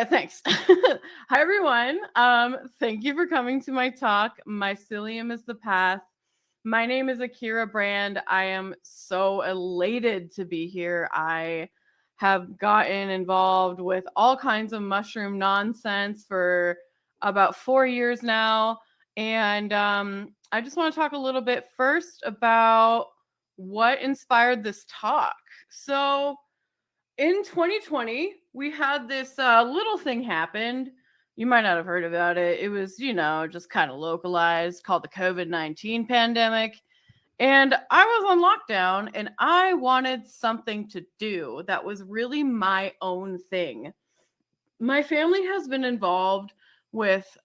right, thanks. Hi, everyone. Thank you for coming to my talk. Mycelium is the path. My name is Akira Brand. I am so elated to be here. I have gotten involved with all kinds of mushroom nonsense for about 4 years now. And I just want to talk a little bit first about what inspired this talk. So, in 2020, we had this little thing happened. You might not have heard about it. It was, just kind of localized, called the COVID-19 pandemic. And I was on lockdown and I wanted something to do that was really my own thing. My family has been involved with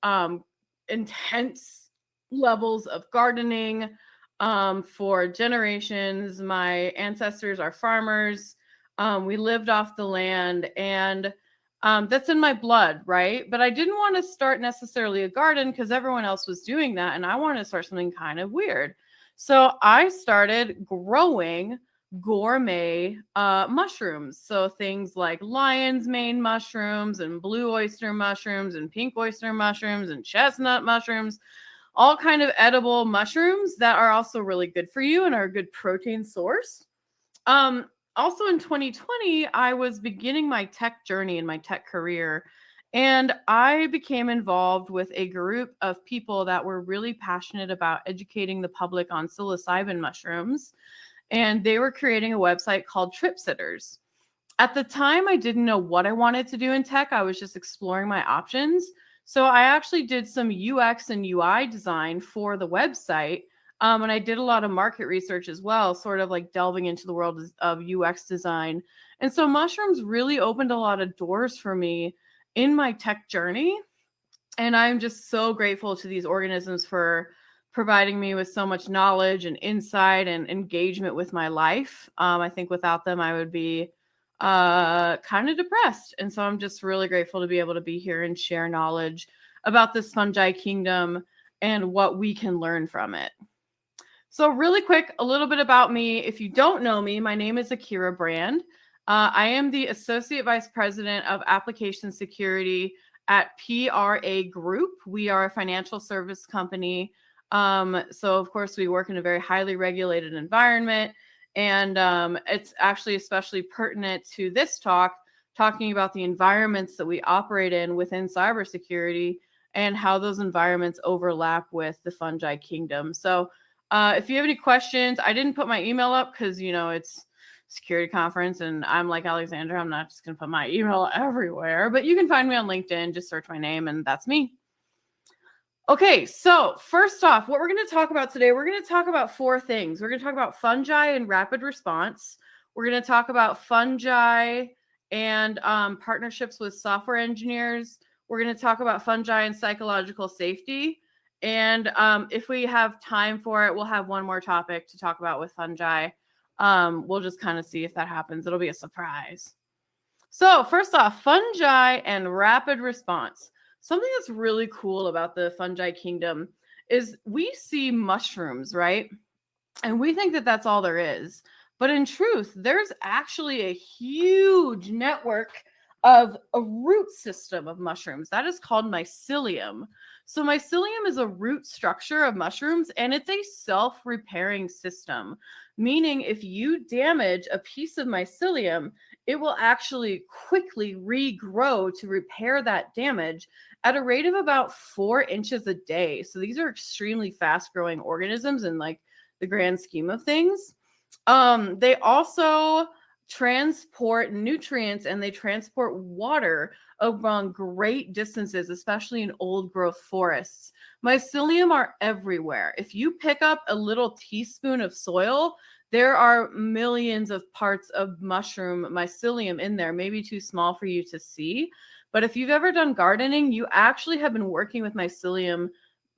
intense levels of gardening for generations. My ancestors are farmers. We lived off the land, and that's in my blood, right? But I didn't want to start necessarily a garden because everyone else was doing that, and I wanted to start something kind of weird. So I started growing gourmet mushrooms. So things like lion's mane mushrooms and blue oyster mushrooms and pink oyster mushrooms and chestnut mushrooms, all kind of edible mushrooms that are also really good for you and are a good protein source. Also in 2020, I was beginning my tech journey and my tech career, and I became involved with a group of people that were really passionate about educating the public on psilocybin mushrooms, and they were creating a website called Trip Sitters. At the time, I didn't know what I wanted to do in tech. I was just exploring my options. So I actually did some UX and UI design for the website. And I did a lot of market research as well, sort of like delving into the world of UX design. And so mushrooms really opened a lot of doors for me in my tech journey. And I'm just so grateful to these organisms for providing me with so much knowledge and insight and engagement with my life. I think without them, I would be kind of depressed. And so I'm just really grateful to be able to be here and share knowledge about this fungi kingdom and what we can learn from it. So really quick, a little bit about me. If you don't know me, my name is Akira Brand. I am the Associate Vice President of Application Security at PRA Group. We are a financial service company. So of course we work in a very highly regulated environment. And it's actually especially pertinent to this talk, talking about the environments that we operate in within cybersecurity and how those environments overlap with the fungi kingdom. So if you have any questions, I didn't put my email up because, it's security conference and I'm like Alexandra, I'm not just going to put my email everywhere, but you can find me on LinkedIn, just search my name and that's me. Okay, so first off, what we're going to talk about today, we're going to talk about 4 things. We're going to talk about fungi and rapid response. We're going to talk about fungi and partnerships with software engineers. We're going to talk about fungi and psychological safety. And if we have time for it, we'll have one more topic to talk about with fungi. We'll just kind of see if that happens. It'll be a surprise. So first off, fungi and rapid response. Something that's really cool about the fungi kingdom is we see mushrooms, right? And we think that that's all there is. But in truth, there's actually a huge network of a root system of mushrooms. That is called mycelium. So mycelium is a root structure of mushrooms, and it's a self-repairing system, meaning if you damage a piece of mycelium, it will actually quickly regrow to repair that damage at a rate of about 4 inches a day. So these are extremely fast-growing organisms in like the grand scheme of things. They also transport nutrients and they transport water along great distances, especially in old growth forests. Mycelium are everywhere. If you pick up a little teaspoon of soil, there are millions of parts of mushroom mycelium in there, maybe too small for you to see. But if you've ever done gardening, you actually have been working with mycelium,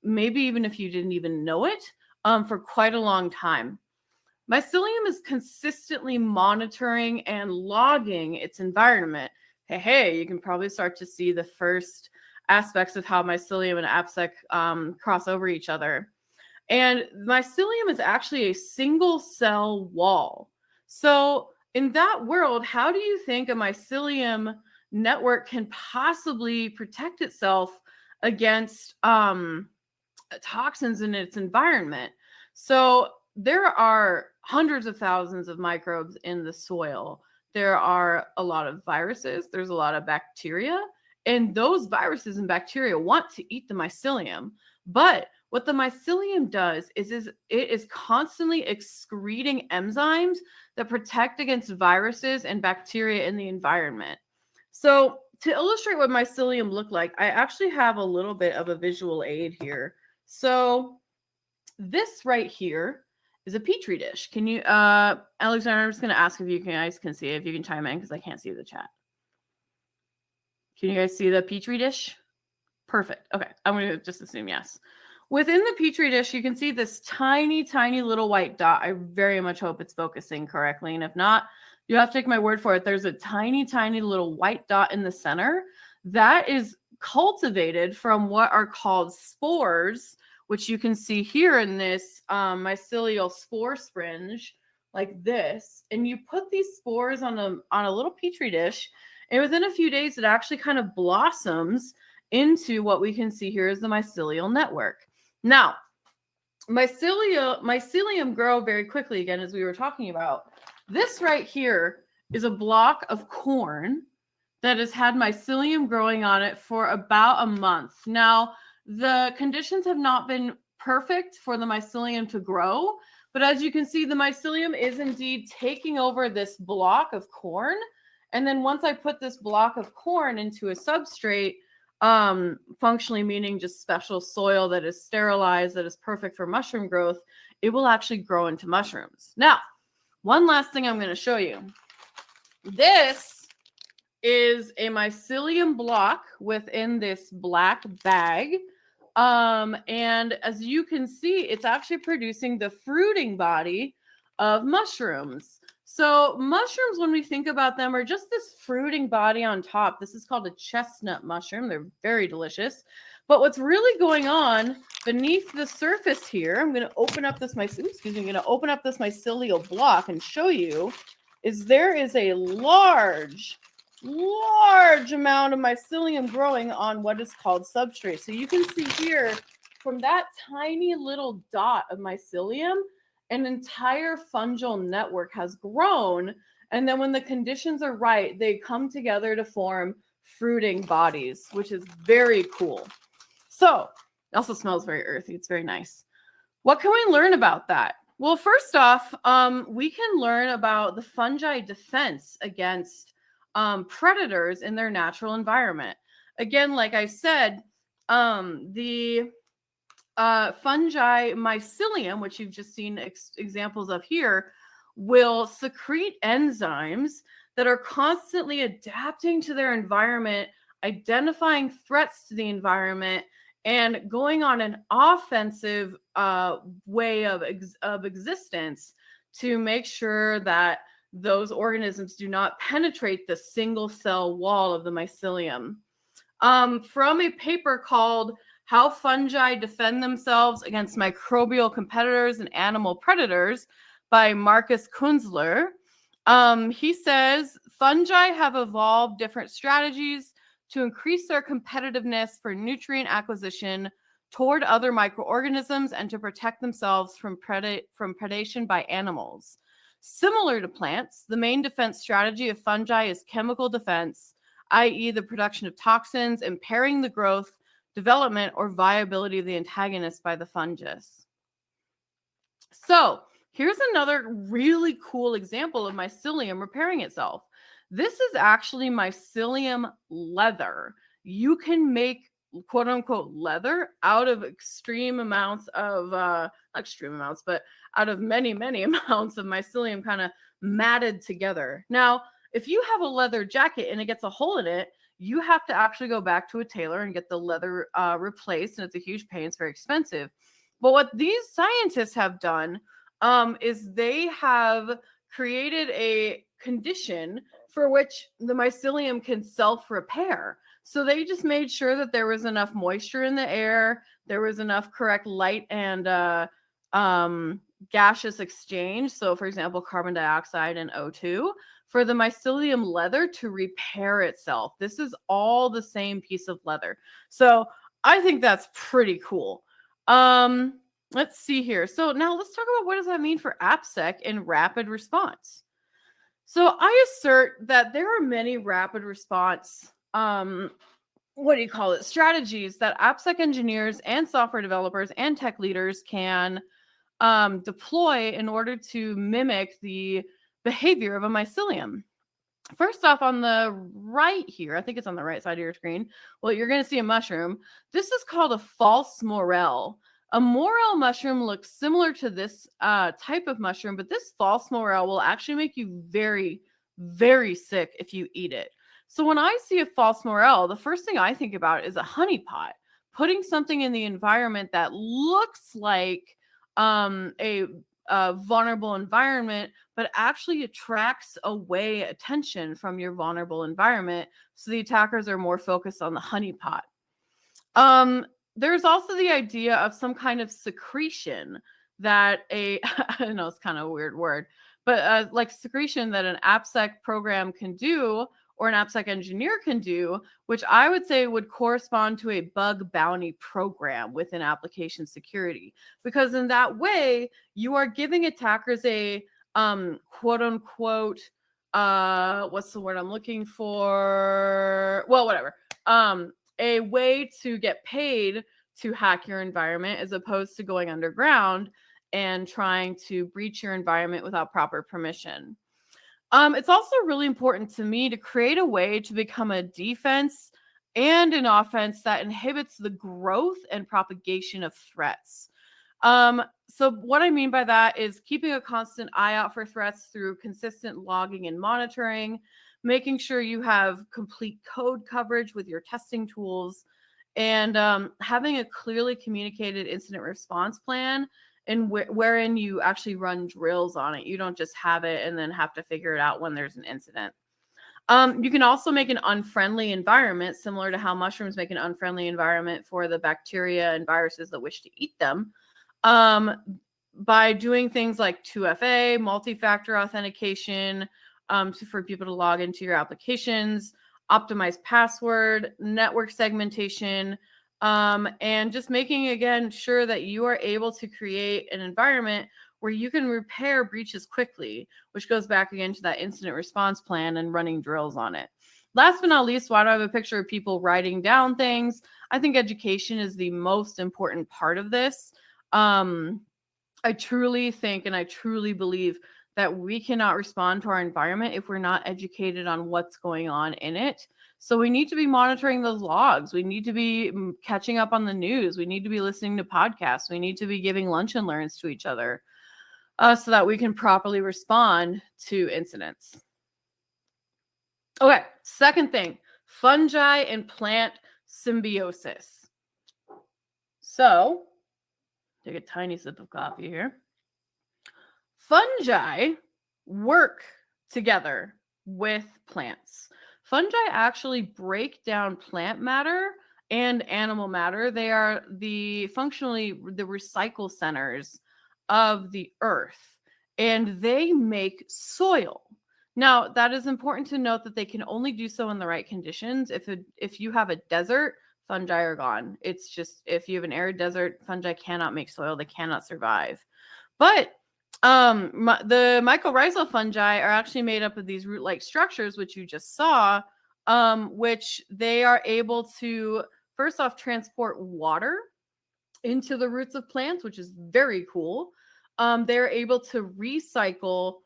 maybe even if you didn't even know it, for quite a long time. Mycelium is consistently monitoring and logging its environment. Hey, you can probably start to see the first aspects of how mycelium and AppSec cross over each other. And mycelium is actually a single cell wall. So in that world, how do you think a mycelium network can possibly protect itself against toxins in its environment. So there are hundreds of thousands of microbes in the soil. There are a lot of viruses, there's a lot of bacteria, and those viruses and bacteria want to eat the mycelium. But what the mycelium does is it is constantly excreting enzymes that protect against viruses and bacteria in the environment. So to illustrate what mycelium look like, I actually have a little bit of a visual aid here. So this right here is a petri dish. Can you, Alexander, I'm just going to ask if you guys can see it, if you can chime in, because I can't see the chat. Can you guys see the petri dish? Perfect. Okay, I'm going to just assume yes. Within the petri dish, you can see this tiny, tiny little white dot. I very much hope it's focusing correctly. And if not, you have to take my word for it. There's a tiny, tiny little white dot in the center that is cultivated from what are called spores, which you can see here in this mycelial spore springe, like this. And you put these spores on a little petri dish, and within a few days, it actually kind of blossoms into what we can see here as the mycelial network. Now, mycelium grow very quickly, again, as we were talking about. This right here is a block of corn that has had mycelium growing on it for about a month. Now, the conditions have not been perfect for the mycelium to grow, but as you can see, the mycelium is indeed taking over this block of corn. And then once I put this block of corn into a substrate, functionally meaning just special soil that is sterilized, that is perfect for mushroom growth, it will actually grow into mushrooms. Now, one last thing I'm going to show you. This is a mycelium block within this black bag. And as you can see, it's actually producing the fruiting body of mushrooms. So mushrooms, when we think about them, are just this fruiting body on top. This is called a chestnut mushroom. They're very delicious. But what's really going on beneath the surface here, I'm going to open up this mycelial block and show you, is there is a large amount of mycelium growing on what is called substrate. So you can see here from that tiny little dot of mycelium, an entire fungal network has grown. And then when the conditions are right, they come together to form fruiting bodies, which is very cool. So it also smells very earthy. It's very nice. What can we learn about that? Well, first off, we can learn about the fungi defense against predators in their natural environment. Again, like I said, the fungi mycelium, which you've just seen examples of here, will secrete enzymes that are constantly adapting to their environment, identifying threats to the environment, and going on an offensive way of existence to make sure that those organisms do not penetrate the single cell wall of the mycelium. From a paper called How Fungi Defend Themselves Against Microbial Competitors and Animal Predators by Marcus Kunzler, he says fungi have evolved different strategies to increase their competitiveness for nutrient acquisition toward other microorganisms and to protect themselves from predation by animals. Similar to plants, the main defense strategy of fungi is chemical defense, i.e. the production of toxins, impairing the growth, development, or viability of the antagonist by the fungus. So here's another really cool example of mycelium repairing itself. This is actually mycelium leather. You can make quote unquote leather out of extreme amounts of, not extreme amounts, but out of many, many amounts of mycelium kind of matted together. Now, if you have a leather jacket and it gets a hole in it, you have to actually go back to a tailor and get the leather replaced, and it's a huge pain. It's very expensive. But what these scientists have done is they have created a condition for which the mycelium can self-repair. So they just made sure that there was enough moisture in the air, there was enough correct light and gaseous exchange. So for example, carbon dioxide and O2 for the mycelium leather to repair itself. This is all the same piece of leather. So I think that's pretty cool. Let's see here. So now let's talk about what does that mean for AppSec and rapid response. So I assert that there are many rapid response strategies that AppSec engineers and software developers and tech leaders can deploy in order to mimic the behavior of a mycelium. First off, on the right here, I think it's on the right side of your screen, well, you're going to see a mushroom. This is called a false morel. A morel mushroom looks similar to this type of mushroom, but this false morel will actually make you very, very sick if you eat it. So when I see a false morel, the first thing I think about is a honeypot, putting something in the environment that looks like a vulnerable environment, but actually attracts away attention from your vulnerable environment. So the attackers are more focused on the honeypot. There's also the idea of some kind of secretion that I know it's kind of a weird word, but like secretion that an AppSec program can do or an AppSec engineer can do, which I would say would correspond to a bug bounty program within application security. Because in that way, you are giving attackers a quote unquote, what's the word I'm looking for? Well, whatever. A way to get paid to hack your environment as opposed to going underground and trying to breach your environment without proper permission. It's also really important to me to create a way to become a defense and an offense that inhibits the growth and propagation of threats. So what I mean by that is keeping a constant eye out for threats through consistent logging and monitoring, making sure you have complete code coverage with your testing tools, and having a clearly communicated incident response plan and wherein you actually run drills on it. You don't just have it and then have to figure it out when there's an incident. You can also make an unfriendly environment, similar to how mushrooms make an unfriendly environment for the bacteria and viruses that wish to eat them, by doing things like 2FA, multi-factor authentication, for people to log into your applications, optimized password, network segmentation, and just making, again, sure that you are able to create an environment where you can repair breaches quickly, which goes back again to that incident response plan and running drills on it. Last but not least, why do I have a picture of people writing down things? I think education is the most important part of this. I truly think and I truly believe that we cannot respond to our environment if we're not educated on what's going on in it. So we need to be monitoring those logs. We need to be catching up on the news. We need to be listening to podcasts. We need to be giving lunch and learns to each other so that we can properly respond to incidents. Okay, second thing, fungi and plant symbiosis. So, take a tiny sip of coffee here. Fungi work together with plants. Fungi actually break down plant matter and animal matter. They are functionally the recycle centers of the earth, and they make soil. Now, that is important to note that they can only do so in the right conditions. If you have a desert, fungi are gone. It's just, if you have an arid desert, fungi cannot make soil. They cannot survive. But the mycorrhizal fungi are actually made up of these root-like structures, which you just saw, which they are able to, first off, transport water into the roots of plants, which is very cool. They're able to recycle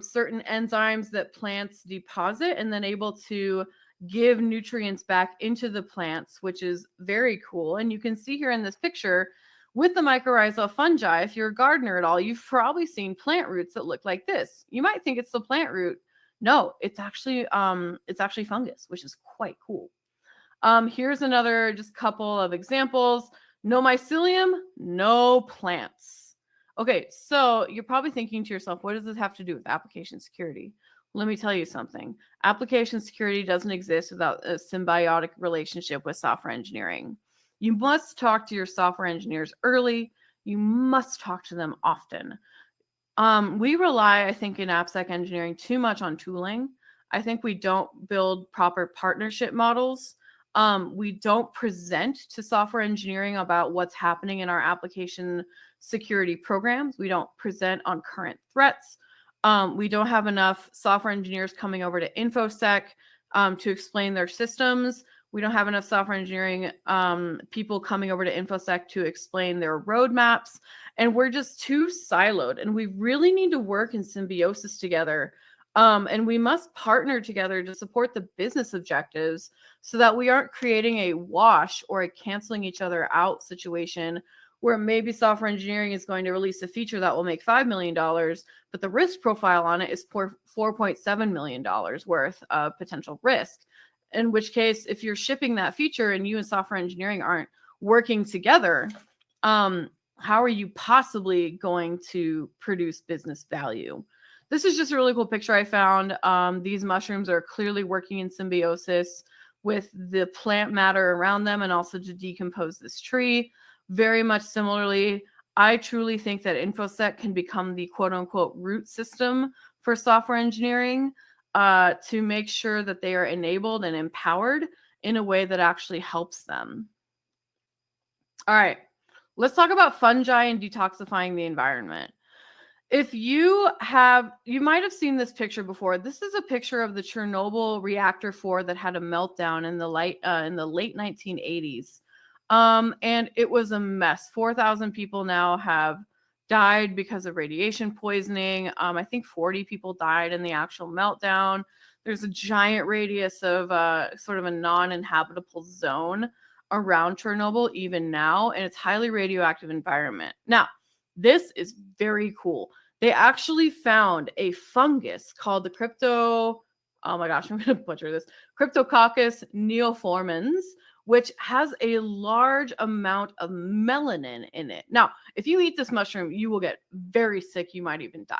certain enzymes that plants deposit and then able to give nutrients back into the plants, which is very cool. And you can see here in this picture with the mycorrhizal fungi, if you're a gardener at all, you've probably seen plant roots that look like this. You might think it's the plant root. No, it's actually fungus, which is quite cool. Here's another just couple of examples. No mycelium, no plants. Okay, so you're probably thinking to yourself, what does this have to do with application security? Let me tell you something. Application security doesn't exist without a symbiotic relationship with software engineering. You must talk to your software engineers early. You must talk to them often. We rely, I think, in AppSec engineering too much on tooling. I think we don't build proper partnership models. We don't present to software engineering about what's happening in our application security programs. We don't present on current threats. We don't have enough software engineers coming over to InfoSec to explain their systems. We don't have enough software engineering people coming over to InfoSec to explain their roadmaps. And we're just too siloed. And we really need to work in symbiosis together. And we must partner together to support the business objectives so that we aren't creating a wash or a canceling each other out situation where maybe software engineering is going to release a feature that will make $5 million, but the risk profile on it is $4.7 million worth of potential risk. In which case, if you're shipping that feature and you and software engineering aren't working together, how are you possibly going to produce business value? This is just a really cool picture I found. These mushrooms are clearly working in symbiosis with the plant matter around them and also to decompose this tree. Very much similarly, I truly think that InfoSec can become the quote unquote root system for software engineering to make sure that they are enabled and empowered in a way that actually helps them. All right, let's talk about fungi and detoxifying the environment. If you might have seen this picture before. This is a picture of the Chernobyl reactor 4 that had a meltdown in the late 1980s. And it was a mess. 4,000 people now have died because of radiation poisoning. I think 40 people died in the actual meltdown. There's a giant radius of sort of a non-inhabitable zone around Chernobyl even now, and it's highly radioactive environment. Now, this is very cool. They actually found a fungus called the oh my gosh, I'm going to butcher this, Cryptococcus neoformans, which has a large amount of melanin in it. Now, if you eat this mushroom, you will get very sick. You might even die.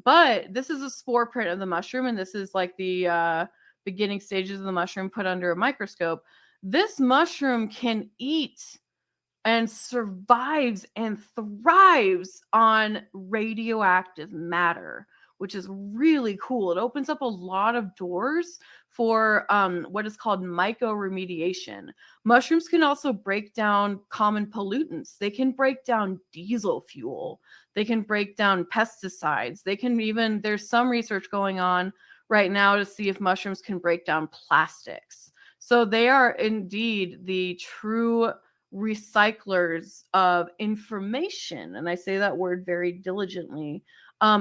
But this is a spore print of the mushroom, and this is like the beginning stages of the mushroom put under a microscope. This mushroom can eat and survives and thrives on radioactive matter, which is really cool. It opens up a lot of doors for what is called mycoremediation. Mushrooms can also break down common pollutants. They can break down diesel fuel. They can break down pesticides. They can even, there's some research going on right now to see if mushrooms can break down plastics. So they are indeed the true recyclers of information, and I say that word very diligently,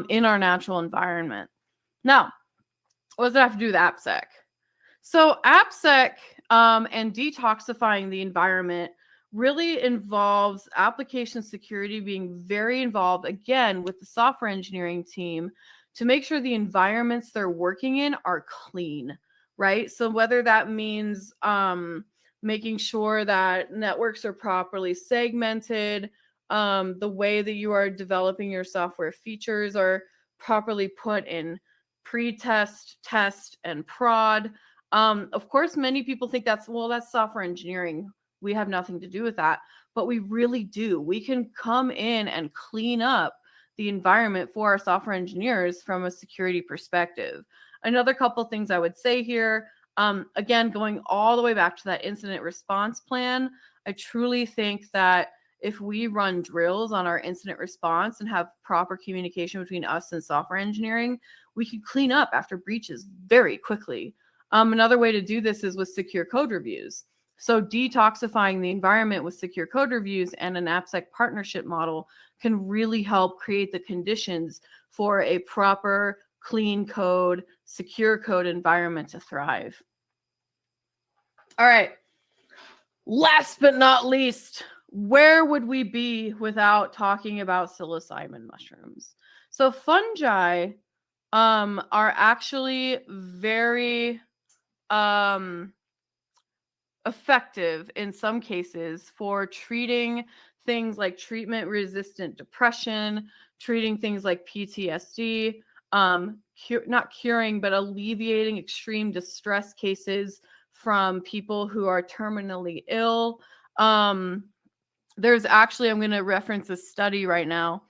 in our natural environment. Now, what does it have to do with AppSec? So AppSec and detoxifying the environment really involves application security being very involved, again, with the software engineering team to make sure the environments they're working in are clean, right? So whether that means making sure that networks are properly segmented, the way that you are developing your software features are properly put in pre-test, test, and prod. Of course, many people think that's software engineering. We have nothing to do with that, but we really do. We can come in and clean up the environment for our software engineers from a security perspective. Another couple things I would say here, again, going all the way back to that incident response plan, I truly think that if we run drills on our incident response and have proper communication between us and software engineering, we can clean up after breaches very quickly. Another way to do this is with secure code reviews. So detoxifying the environment with secure code reviews and an AppSec partnership model can really help create the conditions for a proper, clean code, secure code environment to thrive. All right. Last but not least, where would we be without talking about psilocybin mushrooms? So fungi are actually very effective in some cases for treating things like treatment-resistant depression, treating things like PTSD, not curing, but alleviating extreme distress cases from people who are terminally ill. There's actually, I'm going to reference a study right now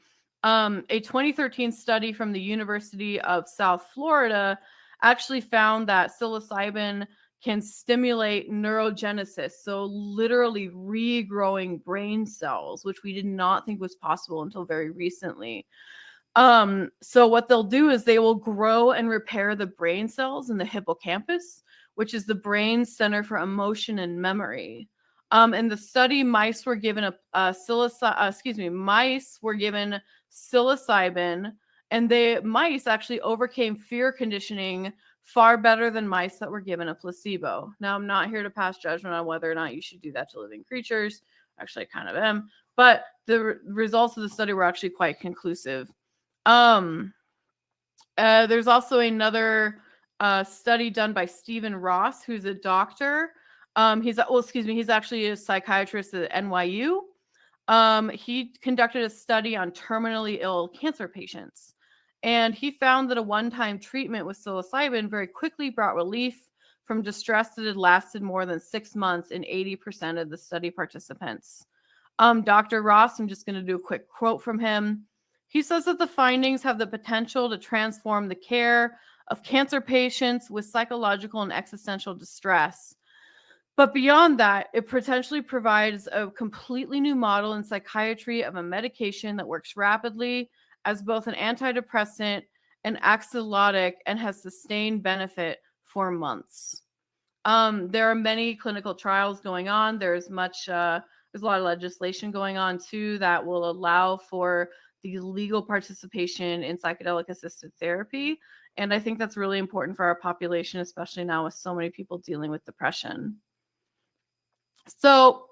A 2013 study from the University of South Florida actually found that psilocybin can stimulate neurogenesis, so literally regrowing brain cells, which we did not think was possible until very recently. So what they'll do is they will grow and repair the brain cells in the hippocampus, which is the brain center for emotion and memory. In the study, mice were given mice were given psilocybin, and mice actually overcame fear conditioning far better than mice that were given a placebo. Now, I'm not here to pass judgment on whether or not you should do that to living creatures. Actually, I kind of am. But the results of the study were actually quite conclusive. There's also another study done by Stephen Ross, who's a doctor. He's actually a psychiatrist at NYU. He conducted a study on terminally ill cancer patients, and he found that a one-time treatment with psilocybin very quickly brought relief from distress that had lasted more than 6 months in 80% of the study participants. Dr. Ross, I'm just going to do a quick quote from him. He says that the findings have the potential to transform the care of cancer patients with psychological and existential distress. But beyond that, it potentially provides a completely new model in psychiatry of a medication that works rapidly as both an antidepressant and anxiolytic and has sustained benefit for months. There are many clinical trials going on. There's a lot of legislation going on too that will allow for the legal participation in psychedelic assisted therapy. And I think that's really important for our population, especially now with so many people dealing with depression. So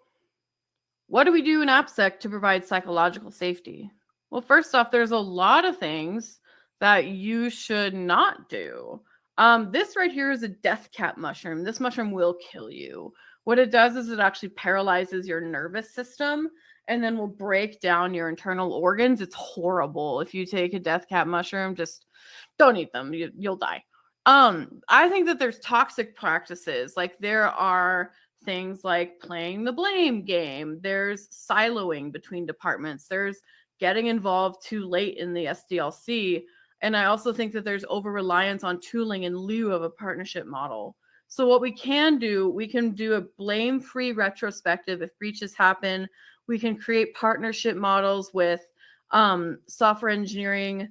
what do we do in AppSec to provide psychological safety? Well, first off, there's a lot of things that you should not do. This right here is a death cap mushroom. This mushroom will kill you. What it does is it actually paralyzes your nervous system and then will break down your internal organs. It's horrible. If you take a death cap mushroom, just don't eat them. You'll die. I think that there's toxic practices. Like there are things like playing the blame game. There's siloing between departments. There's getting involved too late in the SDLC. And I also think that there's over-reliance on tooling in lieu of a partnership model. So what we can do a blame-free retrospective if breaches happen. We can create partnership models with software engineering.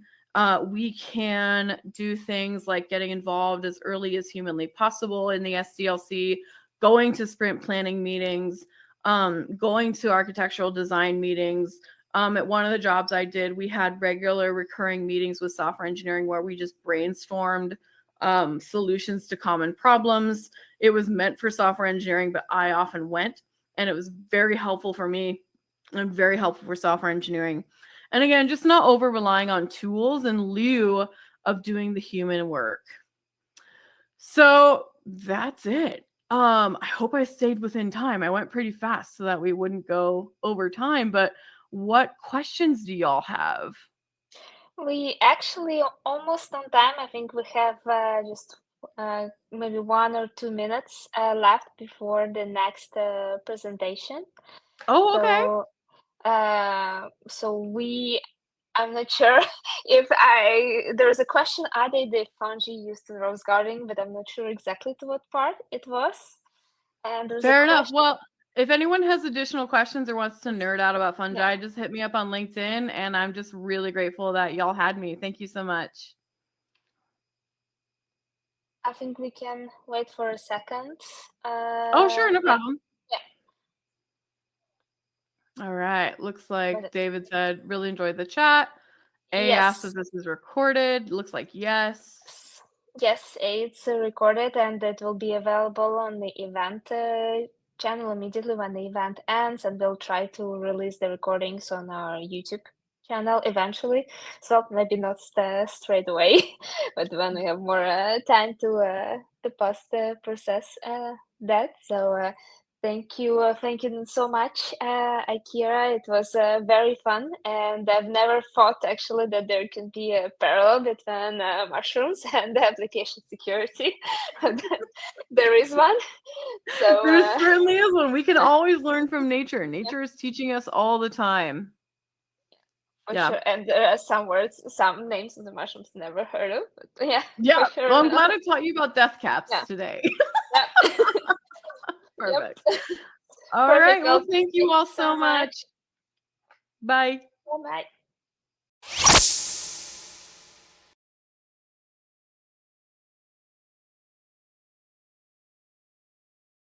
We can do things like getting involved as early as humanly possible in the SDLC, going to sprint planning meetings, going to architectural design meetings. At one of the jobs I did, we had regular recurring meetings with software engineering where we just brainstormed solutions to common problems. It was meant for software engineering, but I often went, and it was very helpful for me and very helpful for software engineering. And again, just not over relying on tools in lieu of doing the human work. So that's it. I hope I stayed within time. I went pretty fast so that we wouldn't go over time, but what questions do y'all have? We actually almost on time. I think we have just maybe 1 or 2 minutes left before the next presentation. Oh, okay. I'm not sure if there's a question, are they the fungi used in rose gardening, but I'm not sure exactly to what part it was. And there's Fair a enough. question. Well, if anyone has additional questions or wants to nerd out about fungi, Yeah, just hit me up on LinkedIn, and I'm just really grateful that y'all had me. Thank you so much. I think we can wait for a second. Oh, sure, no Yeah, problem. yeah. All right. Looks like But David said, really enjoyed the chat. A asked if yes, this is recorded. Looks like yes. yes, it's recorded and it will be available on the event channel immediately when the event ends, and we'll try to release the recordings on our YouTube channel eventually. So maybe not straight away, but when we have more time to process that. So thank you so much, Akira. It was very fun, and I've never thought actually that there can be a parallel between mushrooms and application security. There is one. So There certainly is one. We can yeah. always learn from nature. Nature is teaching us all the time. For Yeah. sure. And there are some words, some names of the mushrooms never heard of, but yeah, Yeah. for sure. Well, I'm glad I taught you about death caps Yeah. today. Yep. Perfect. Yep. All Perfect. right. Well, Well, thank you all so much. much. Bye. Bye-bye.